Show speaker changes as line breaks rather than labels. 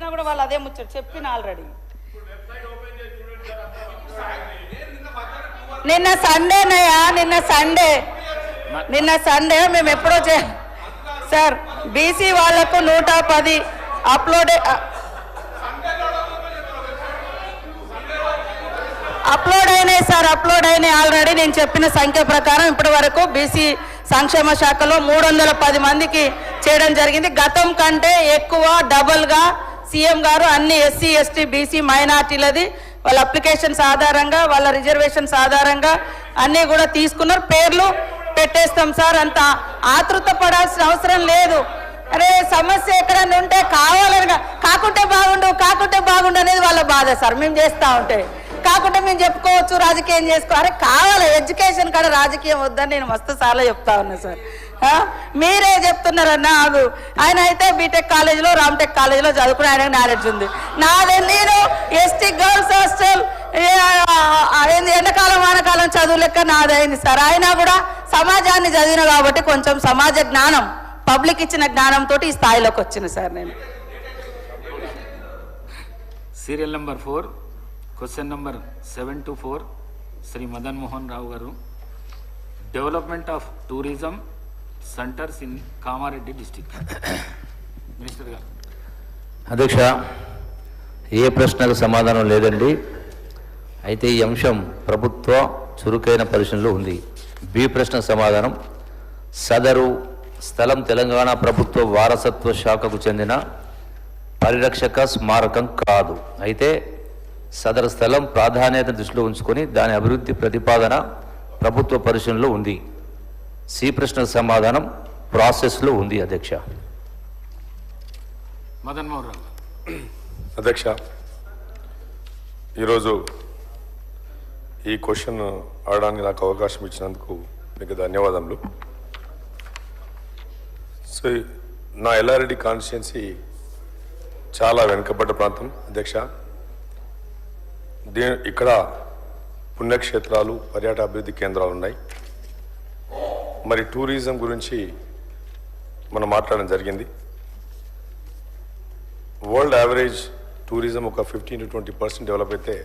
చెప్పినా కూడా వాళ్ళు అదే ముచ్చట చెప్పిన ఆల్రెడీ. నిన్న సండేనయ్యా, నిన్న సండే మేము ఎప్పుడో సార్ బీసీ వాళ్లకు 110 అప్లోడ్ అయినాయి సార్, అప్లోడ్ అయినాయి ఆల్రెడీ. నేను చెప్పిన సంఖ్య ప్రకారం ఇప్పటి వరకు బీసీ సంక్షేమ శాఖలో 310 మందికి చేయడం జరిగింది. గతం కంటే ఎక్కువ డబుల్గా సీఎం గారు అన్ని ఎస్సీ ఎస్టీ బీసీ మైనార్టీలది వాళ్ళ అప్లికేషన్స్ ఆధారంగా వాళ్ళ రిజర్వేషన్స్ ఆధారంగా అన్నీ కూడా తీసుకున్నారు. పేర్లు పెట్టేస్తాం సార్, అంత ఆతృత పడాల్సిన అవసరం లేదు. అరే సమస్య ఎక్కడన్నా ఉంటే కావాలనిగా కాకుంటే బాగుండు అనేది వాళ్ళ బాధ సార్. మేము చేస్తూ ఉంటే కాకుంటే మేము చెప్పుకోవచ్చు, రాజకీయం చేసుకో. అరే కావాలి ఎడ్యుకేషన్ కాడ రాజకీయం వద్దని నేను మస్తు సార్లు చెప్తా ఉన్నా సార్. మీరే చెప్తున్నారన్నా ఆగు. ఆయన అయితే బీటెక్ కాలేజీలో రామ్టెక్ కాలేజీలో చదువుకుని ఆయనకు నాలెడ్జ్ ఉంది. నేను ఎస్టీ గర్ల్స్ హాస్టల్ ఎండాకాలం వానకాలం చదువు లెక్క నాదైంది సార్. అయినా కూడా సమాజాన్ని చదివిన కాబట్టి కొంచెం సమాజ జ్ఞానం పబ్లిక్ ఇచ్చిన జ్ఞానంతో ఈ స్థాయిలోకి వచ్చిన సార్. నేను
serial number 4 question number 724 Shri Madan Mohan Rao గారు, development of tourism centres in Kamareddy district. Minister గారు.
అధ్యక్ష, ఏ ప్రశ్నకు సమాధానం లేదండి. అయితే ఈ అంశం ప్రభుత్వ చురుకైన పరిశీలనలో ఉంది. బి ప్రశ్న సమాధానం, సదరు స్థలం తెలంగాణ ప్రభుత్వ వారసత్వ శాఖకు చెందిన పరిరక్షక స్మారకం కాదు. అయితే సదరు స్థలం ప్రాధాన్యత దృష్టిలో ఉంచుకొని దాని అభివృద్ధి ప్రతిపాదన ప్రభుత్వ పరిశీలనలో ఉంది. సి ప్రశ్నకు సమాధానం ప్రాసెస్లో ఉంది. అధ్యక్ష.
మదన్ మోహన్ రావు.
అధ్యక్ష, ఈరోజు ఈ క్వశ్చన్ అడగడానికి నాకు అవకాశం ఇచ్చినందుకు మీకు ధన్యవాదములు. సో నా ఎల్లారెడ్డి కాన్స్టిట్యున్సీ చాలా వెనుకబడ్డ ప్రాంతం అధ్యక్ష. ఇక్కడ పుణ్యక్షేత్రాలు, పర్యాటక అభివృద్ధి కేంద్రాలు ఉన్నాయి. మరి టూరిజం గురించి మనం మాట్లాడడం జరిగింది. వరల్డ్ యావరేజ్ టూరిజం ఒక 15 to 20% డెవలప్ అయితే